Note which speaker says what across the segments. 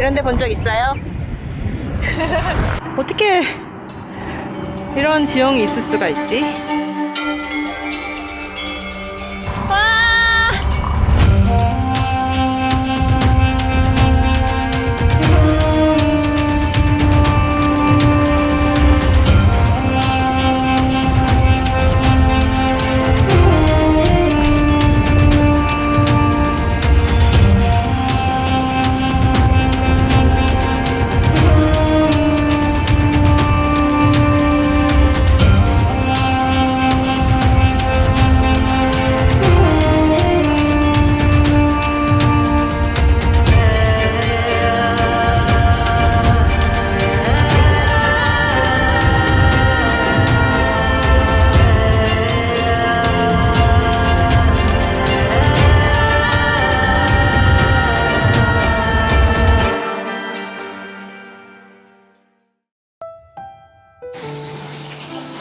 Speaker 1: 이런 데 본 적 있어요? 어떻게 이런 지형이 있을 수가 있지? 와!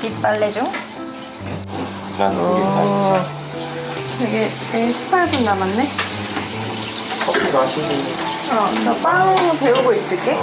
Speaker 1: 빗빨래 중?
Speaker 2: 난 우리 다
Speaker 1: 되게 18분 남았네?
Speaker 2: 커피 마시고
Speaker 1: 저 빵 데우고 있을게.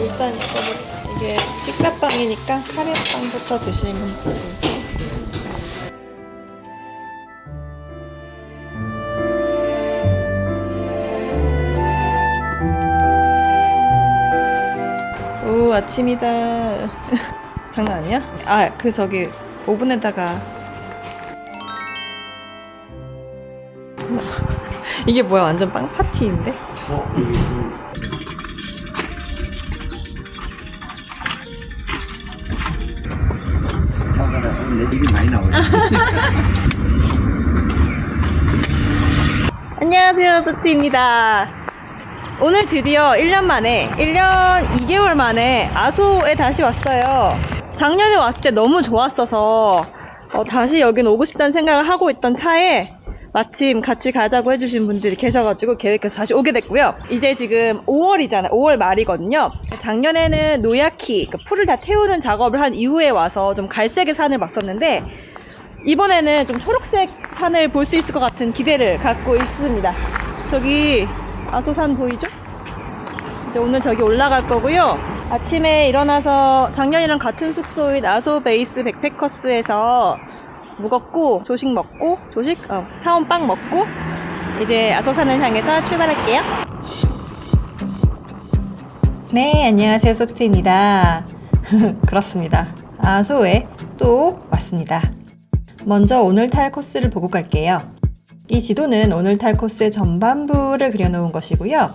Speaker 1: 일단 이게 식사빵이니까 카레빵부터 드시면 되고. 오, 아침이다. 장난 아니야? 아, 저기 오븐에다가 이게 뭐야? 완전 빵 파티인데?
Speaker 2: 내 입이 많이 나오네.
Speaker 1: 안녕하세요, 소티입니다. 오늘 드디어 1년 2개월 만에 아소에 다시 왔어요. 작년에 왔을 때 너무 좋았어서 다시 여긴 오고 싶다는 생각을 하고 있던 차에 마침 같이 가자고 해주신 분들이 계셔가지고 계획해서 다시 오게 됐고요. 이제 지금 5월이잖아요. 5월 말이거든요. 작년에는 노야키, 풀을 다 태우는 작업을 한 이후에 와서 좀 갈색의 산을 봤었는데 이번에는 좀 초록색 산을 볼 수 있을 것 같은 기대를 갖고 있습니다. 저기 아소산 보이죠? 이제 오늘 저기 올라갈 거고요. 아침에 일어나서 작년이랑 같은 숙소인 아소 베이스 백패커스에서 묵었고 조식 먹고 사온 빵 먹고 이제 아소산을 향해서 출발할게요. 네, 안녕하세요, 소트입니다. 그렇습니다. 아소에 또 왔습니다. 먼저 오늘 탈 코스를 보고 갈게요. 이 지도는 오늘 탈 코스의 전반부를 그려놓은 것이고요.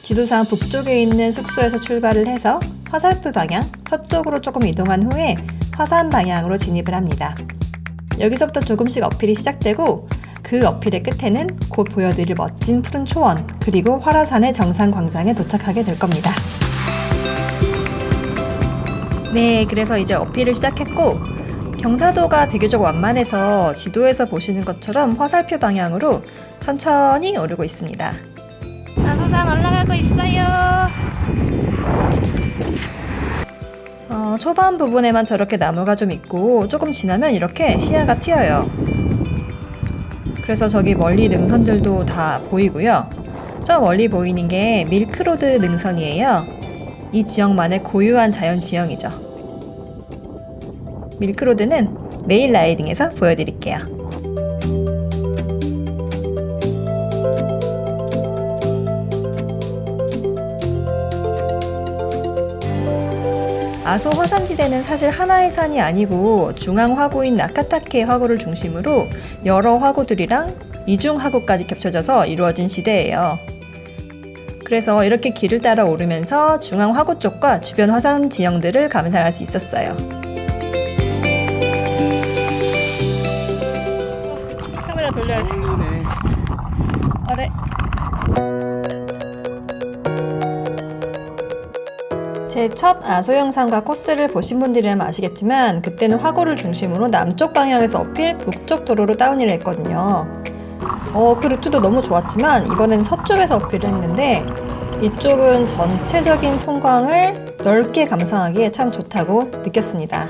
Speaker 1: 지도상 북쪽에 있는 숙소에서 출발을 해서 화살표 방향, 서쪽으로 조금 이동한 후에 화산 방향으로 진입을 합니다. 여기서부터 조금씩 어필이 시작되고 그 어필의 끝에는 곧 보여드릴 멋진 푸른 초원 그리고 화라산의 정상 광장에 도착하게 될 겁니다. 네, 그래서 이제 어필을 시작했고 경사도가 비교적 완만해서 지도에서 보시는 것처럼 화살표 방향으로 천천히 오르고 있습니다. 아소산 올라가고 있어요. 초반 부분에만 저렇게 나무가 좀 있고 조금 지나면 이렇게 시야가 트여요. 그래서 저기 멀리 능선들도 다 보이고요. 저 멀리 보이는 게 밀크로드 능선이에요. 이 지역만의 고유한 자연 지형이죠. 밀크로드는 내일 라이딩에서 보여드릴게요. 아소 화산지대는 사실 하나의 산이 아니고 중앙 화구인 나카타케 화구를 중심으로 여러 화구들이랑 이중 화구까지 겹쳐져서 이루어진 지대예요. 그래서 이렇게 길을 따라 오르면서 중앙 화구 쪽과 주변 화산 지형들을 감상할 수 있었어요. 카메라 돌려야지. 아, 네. 제 첫 아소 영상과 코스를 보신 분들이라면 아시겠지만 그때는 화구를 중심으로 남쪽 방향에서 어필 북쪽 도로로 다운힐을 했거든요. 그 루트도 너무 좋았지만 이번엔 서쪽에서 어필을 했는데 이쪽은 전체적인 풍광을 넓게 감상하기에 참 좋다고 느꼈습니다.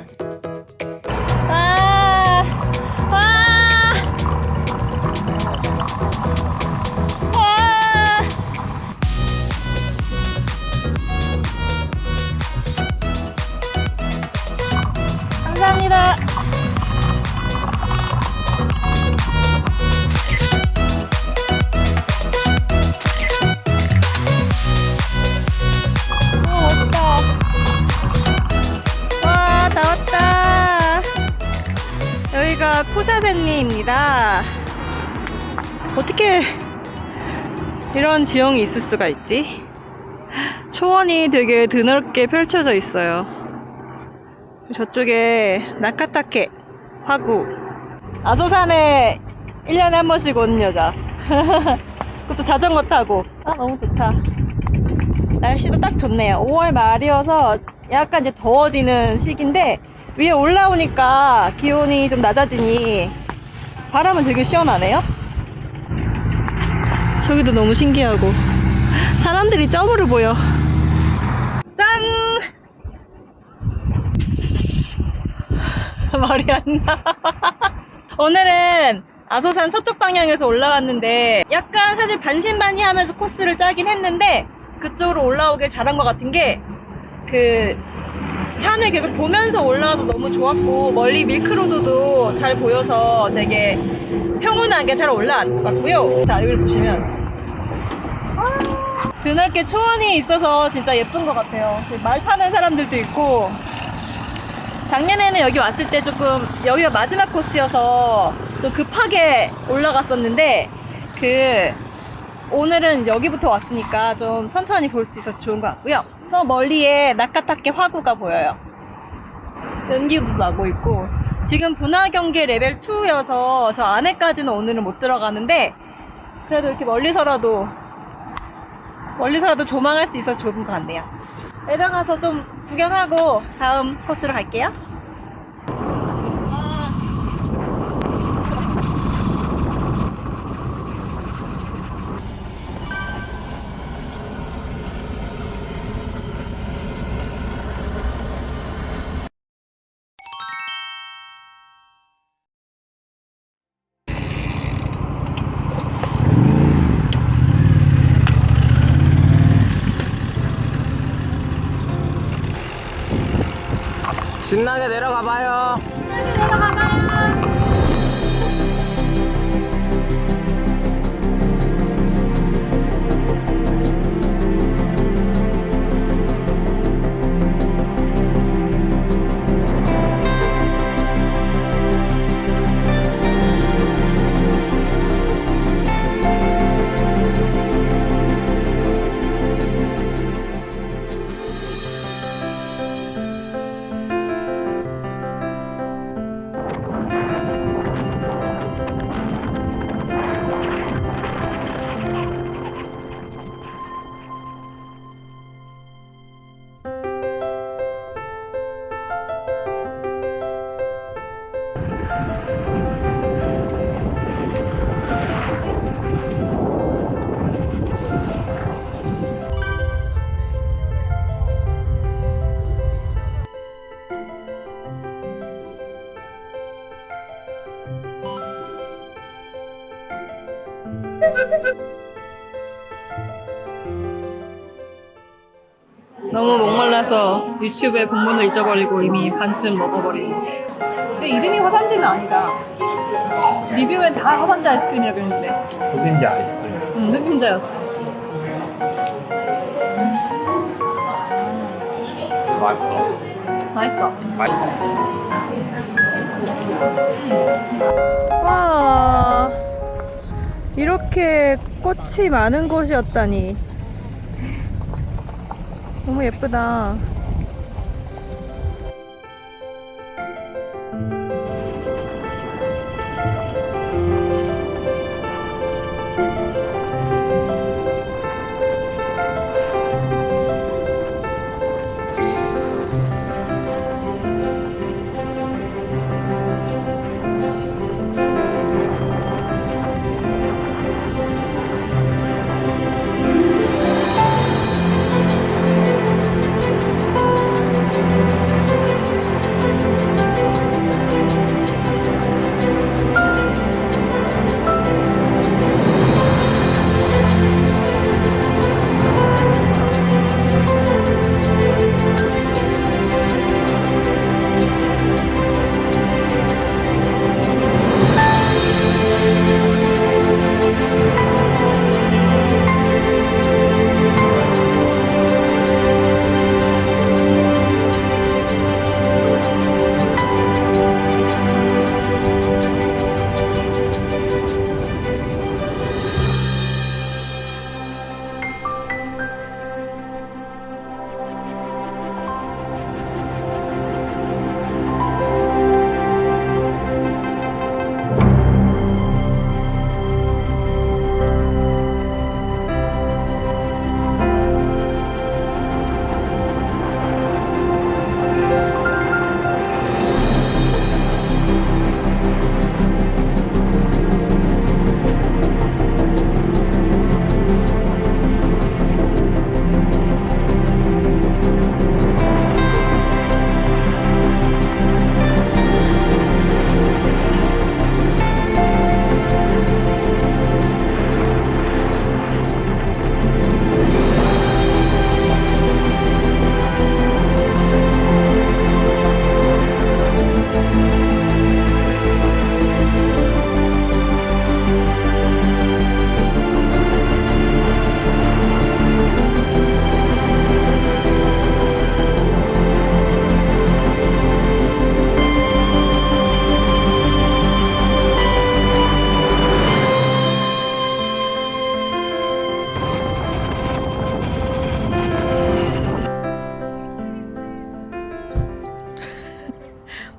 Speaker 1: 감사합니다. 멋있다. 와, 다 왔다. 여기가 코사덴리입니다. 어떻게 이런 지형이 있을 수가 있지? 초원이 되게 드넓게 펼쳐져 있어요. 저쪽에 나카타케 화구, 아소산에 1년에 한 번씩 오는 여자. 그것도 자전거 타고. 너무 좋다. 날씨도 딱 좋네요. 5월 말이어서 약간 이제 더워지는 시기인데 위에 올라오니까 기온이 좀 낮아지니 바람은 되게 시원하네요. 저기도 너무 신기하고 사람들이 점으로 보여. 짠! 말이 안 나. 오늘은 아소산 서쪽 방향에서 올라갔는데 약간 사실 반신반의하면서 코스를 짜긴 했는데 그쪽으로 올라오길 잘한 것 같은 게 그 산을 계속 보면서 올라와서 너무 좋았고 멀리 밀크로드도 잘 보여서 되게 평온하게 잘 올라왔고요. 자, 여기를 보시면 드넓게 초원이 있어서 진짜 예쁜 것 같아요. 말 타는 사람들도 있고. 작년에는 여기 왔을 때 조금 여기가 마지막 코스여서 좀 급하게 올라갔었는데 오늘은 여기부터 왔으니까 좀 천천히 볼 수 있어서 좋은 것 같고요. 저 멀리에 나카타케 화구가 보여요. 연기도 나고 있고 지금 분화경계 레벨 2여서 저 안에까지는 오늘은 못 들어가는데 그래도 이렇게 멀리서라도 조망할 수 있어서 좋은 것 같네요. 내려가서 좀 구경하고 다음 코스로 갈게요.
Speaker 2: 신나게 내려가 봐요.
Speaker 1: 너무 목말라서 유튜브에 본문을 잊어버리고 이미 반쯤 먹어버리고. 근데 이름이 화산지는 아니다. 리뷰엔 다 화산지 아이스크림이라고 했는데
Speaker 2: 흑임자 아이스크림.
Speaker 1: 흑임자였어.
Speaker 2: 맛있어.
Speaker 1: 맛있어. 와, 이렇게 꽃이 많은 곳이었다니. 너무 예쁘다.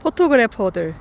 Speaker 1: 포토그래퍼들.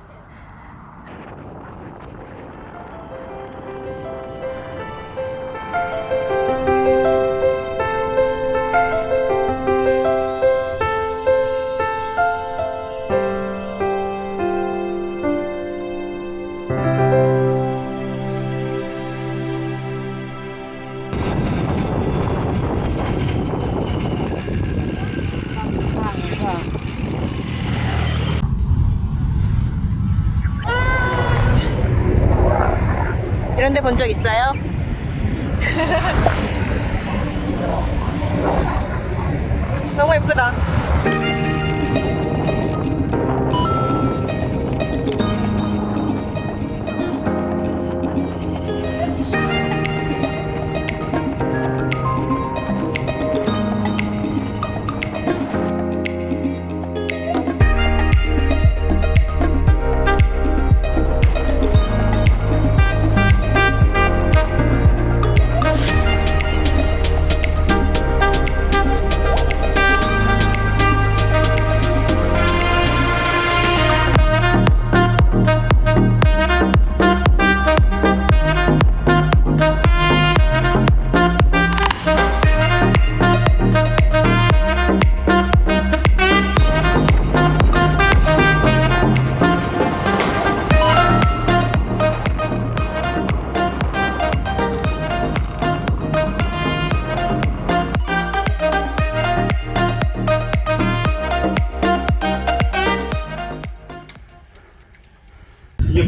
Speaker 1: 이런 데 본 적 있어요? 너무 예쁘다.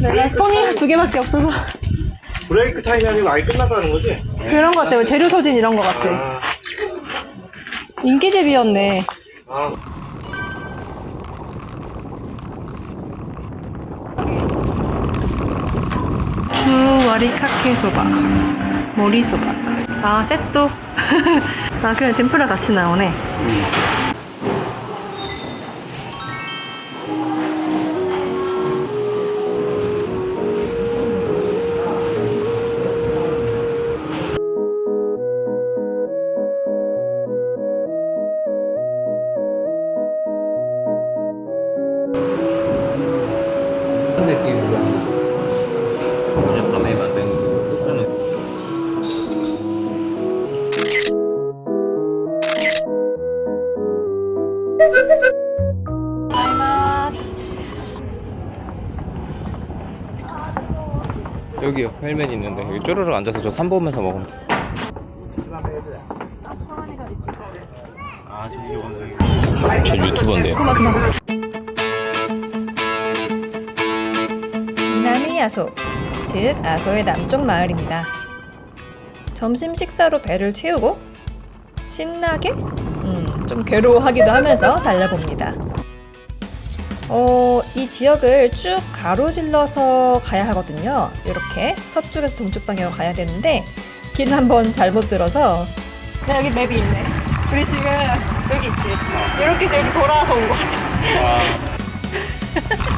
Speaker 1: 내가 손이 두 개밖에 없어서
Speaker 3: 브레이크 타임이 아니고 아예 끝났다는 거지?
Speaker 1: 그런 것 같아요. 재료 소진 이런 것 같아.
Speaker 3: 아,
Speaker 1: 인기집이었네. 주와리 카케소바, 모리소바. 아, 세또. 아, 그래, 덴푸라 같이 나오네.
Speaker 2: 그런 느낌이야. 어제 밤에 만든 그런 여기요 헬멧 있는데 여기 쪼르륵 앉아서 저 산 보면서 먹으면 돼. 아 저기 원숭이 저 유튜버인데요.
Speaker 1: 그만. 미나미 아소, 즉 아소의 남쪽 마을입니다. 점심 식사로 배를 채우고 신나게 좀 괴로워하기도 하면서 달려봅니다. 이 지역을 쭉 가로질러서 가야 하거든요. 이렇게 서쪽에서 동쪽 방향으로 가야 되는데 길을 한번 잘못 들어서 여기 맵이 있네. 우리 지금 여기 있지. 이렇게 지금 돌아서 온 것 같아.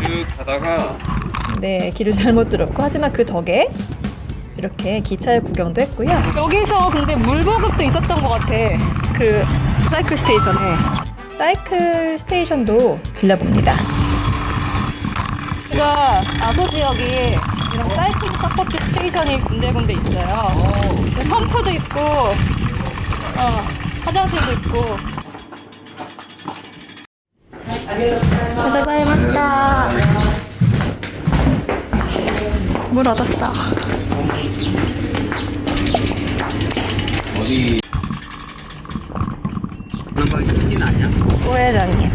Speaker 2: 쭉 가다가
Speaker 1: 네, 길을 잘못 들었고 하지만 그 덕에 이렇게 기차의 구경도 했고요. 여기서 근데 물보급도 있었던 것 같아. 그 사이클 스테이션에. 사이클 스테이션도 들려봅니다. 여기가 아소 지역이 이런 사이클 서포트 스테이션이 군데군데 있어요. 펌프도 있고, 화장실도 있고. 고생하셨습니다. 물 얻었어.
Speaker 2: 어디 그런 있긴 아니야?
Speaker 1: 우회전이야.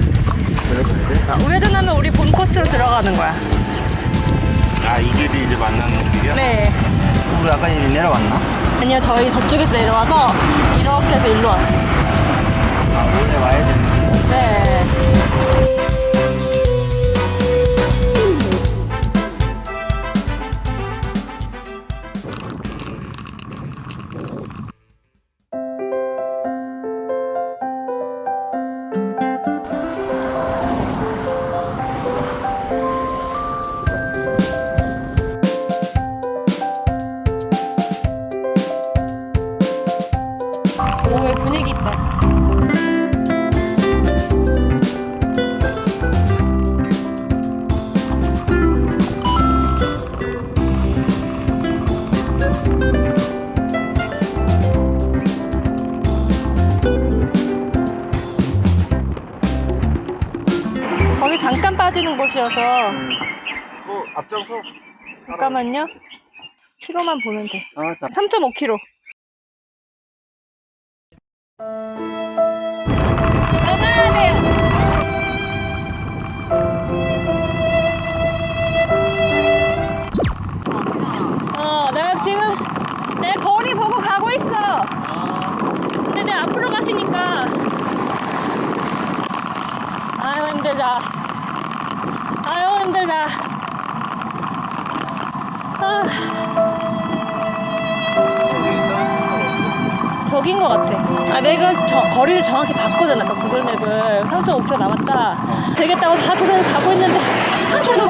Speaker 1: 우회전 하면 우리 본 코스로 들어가는 거야.
Speaker 2: 아 이 길이 이제 만나는 길이야?
Speaker 1: 네.
Speaker 2: 우리 아까 이리 내려왔나?
Speaker 1: 아니요, 저희 저쪽에서 내려와서 이렇게 해서 일로 왔어요.
Speaker 2: 아 원래 와야 되는 길?
Speaker 1: 네. 오, 분위기 있다. 거기 잠깐 빠지는 곳이어서
Speaker 2: 앞장서
Speaker 1: 잠깐만요. 키로만 보면 돼.
Speaker 2: 자.
Speaker 1: 3.5km. 내가 지금 내 거리 보고 가고 있어. 근데 내 앞으로 가시니까 아유 힘들다. 아유 힘들다. 저긴 것 같아. 내가 거리를 정확히 봤거든. 아까 구글 맵을 3.5km 남았다. 되겠다고 다 그래서 가고 있는데 한참 더.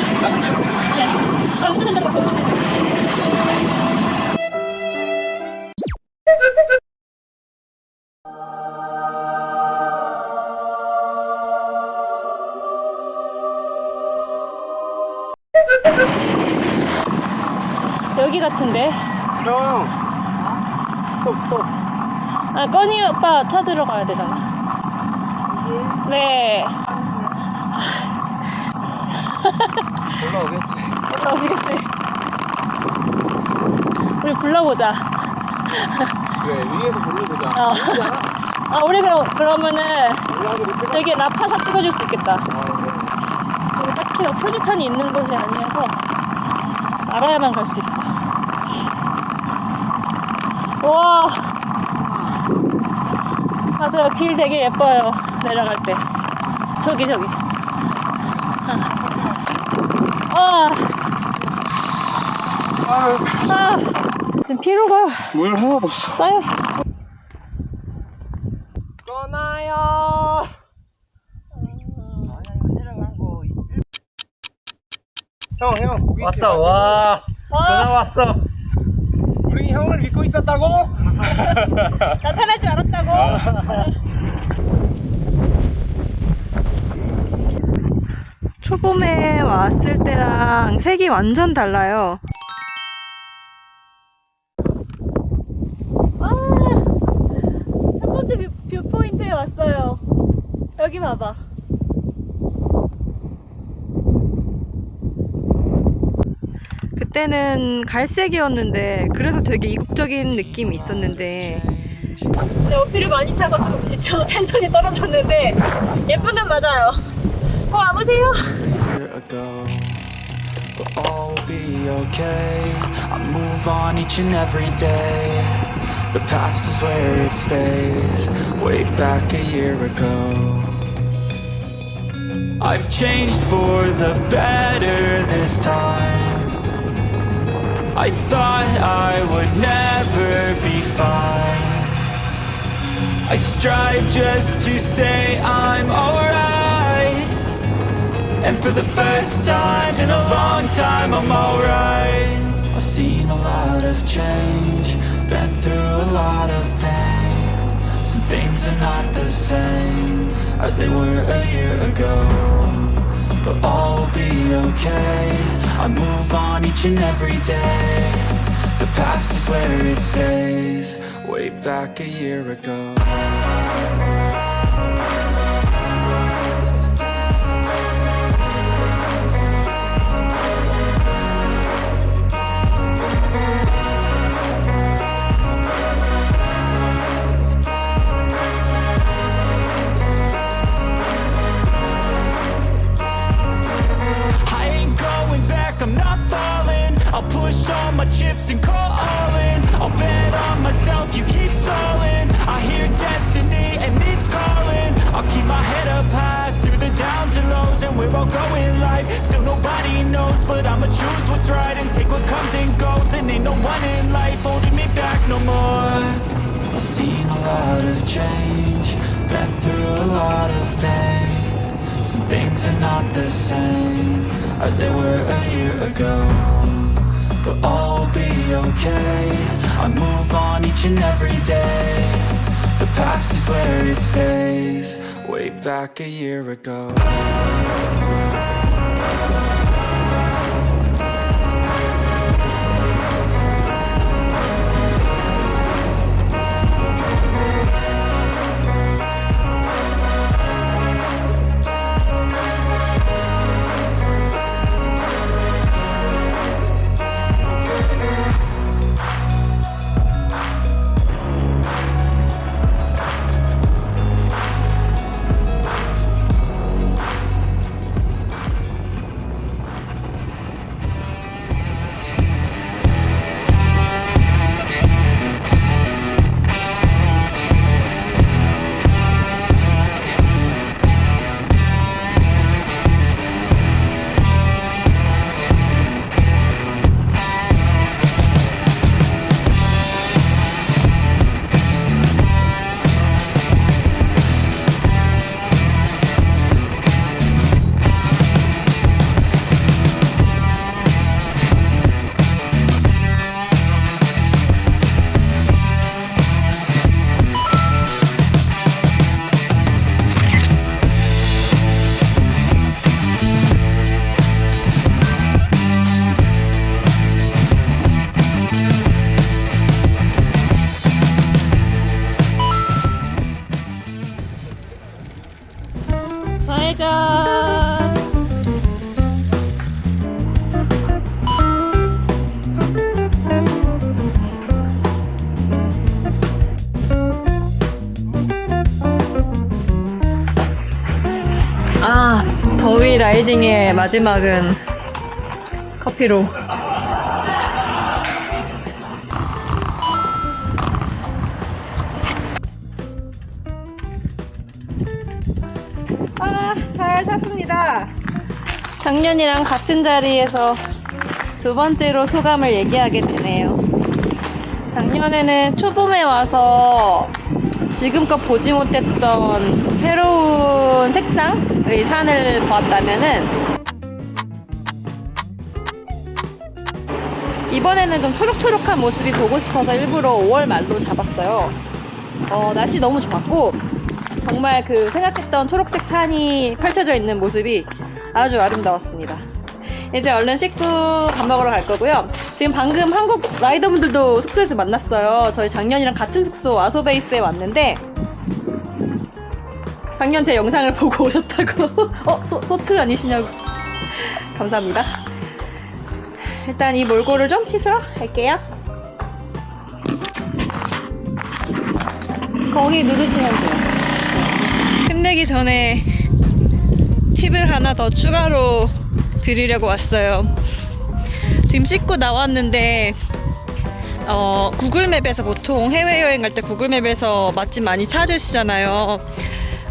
Speaker 1: 여기 같은데.
Speaker 2: 형 스톱
Speaker 1: 꺼니 오빠 찾으러 가야 되잖아. 네.
Speaker 2: 올라오겠지.
Speaker 1: 올라오시겠지. 우리 불러보자.
Speaker 2: 그래 위에서 불러보자.
Speaker 1: 우리 그러면은 되게 라파샷 찍어줄 수 있겠다. 여기 딱히 표지판이 있는 곳이 아니어서 알아야만 갈 수 있어. 와. 맞아요. 길 되게 예뻐요. 내려갈 때. 저기. 아, 지금 피로가
Speaker 2: 물 하나도 없어.
Speaker 1: 쌓였어.
Speaker 2: 떠나요. 형 고기
Speaker 3: 왔다. 와 전화 왔어.
Speaker 2: 우리 형을 믿고 있었다고?
Speaker 1: 나타날 줄 알았다고? 초봄에 왔을 때랑 색이 완전 달라요. 첫 번째 뷰포인트에 왔어요. 여기 봐봐. 그때는 갈색이었는데 그래서 되게 이국적인 느낌이 있었는데 근데 어필을 많이 타고 조금 지쳐서 텐션이 떨어졌는데 예쁜 듯 맞아요. 와보세요.
Speaker 4: ago, but all will be okay. I move on each and every day. The past is where it stays. Way back a year ago, I've changed for the better this time. I thought I would never be fine. I strive just to say I'm alright. And for the first time in a long time, I'm alright. I've seen a lot of change, been through a lot of pain. Some things are not the same as they were a year ago, but all will be okay. I move on each and every day. The past is where it stays. Way back a year ago. I'm not falling. I'll push all my chips and call all in. I'll bet on myself, you keep stalling. I hear destiny and it's calling. I'll keep my head up high through the downs and lows. And we're all going life, still nobody knows. But I'ma choose what's right and take what comes and goes. And ain't no one in life holding me back no more. I've seen a lot of change, been through a lot of pain. Some things are not the same as they were a year ago, but all will be okay. I move on each and every day. The past is where it stays. Way back a year ago.
Speaker 1: 좌회전. 더위 라이딩의 마지막은 커피로. 잘 탔습니다. 작년이랑 같은 자리에서 두 번째로 소감을 얘기하게 되네요. 작년에는 초봄에 와서 지금껏 보지 못했던 새로운 색상의 산을 보았다면은 이번에는 좀 초록초록한 모습이 보고 싶어서 일부러 5월 말로 잡았어요. 날씨 너무 좋았고 정말 그 생각했던 초록색 산이 펼쳐져 있는 모습이 아주 아름다웠습니다. 이제 얼른 씻고 밥 먹으러 갈 거고요. 지금 방금 한국 라이더분들도 숙소에서 만났어요. 저희 작년이랑 같은 숙소 아소베이스에 왔는데 작년 제 영상을 보고 오셨다고. 소트 아니시냐고. 감사합니다. 일단 이 몰골을 좀 씻으러 갈게요. 거기 누르시면 돼요. 끝내기 전에 팁을 하나 더 추가로 드리려고 왔어요. 지금 씻고 나왔는데 구글맵에서 보통 해외여행 갈 때 구글맵에서 맛집 많이 찾으시잖아요.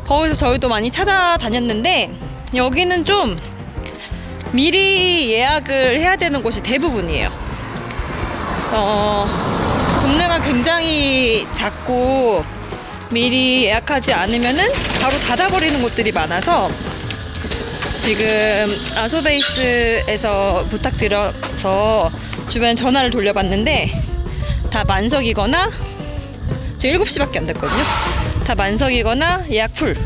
Speaker 1: 거기서 저희도 많이 찾아다녔는데 여기는 좀 미리 예약을 해야 되는 곳이 대부분이에요. 동네가 굉장히 작고 미리 예약하지 않으면은 바로 닫아버리는 곳들이 많아서 지금 아소베이스에서 부탁드려서 주변 전화를 돌려봤는데 다 만석이거나 지금 7시밖에 안 됐거든요. 다 만석이거나 예약 풀.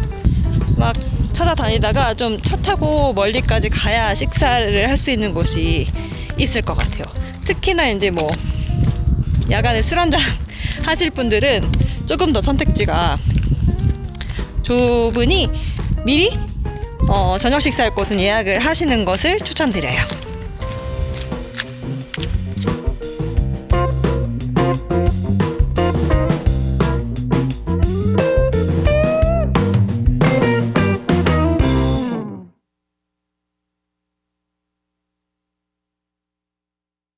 Speaker 1: 막 찾아다니다가 좀 차 타고 멀리까지 가야 식사를 할 수 있는 곳이 있을 것 같아요. 특히나 이제 뭐 야간에 술 한잔 하실 분들은 조금 더 선택지가 좁으니 미리 저녁 식사할 곳은 예약을 하시는 것을 추천드려요.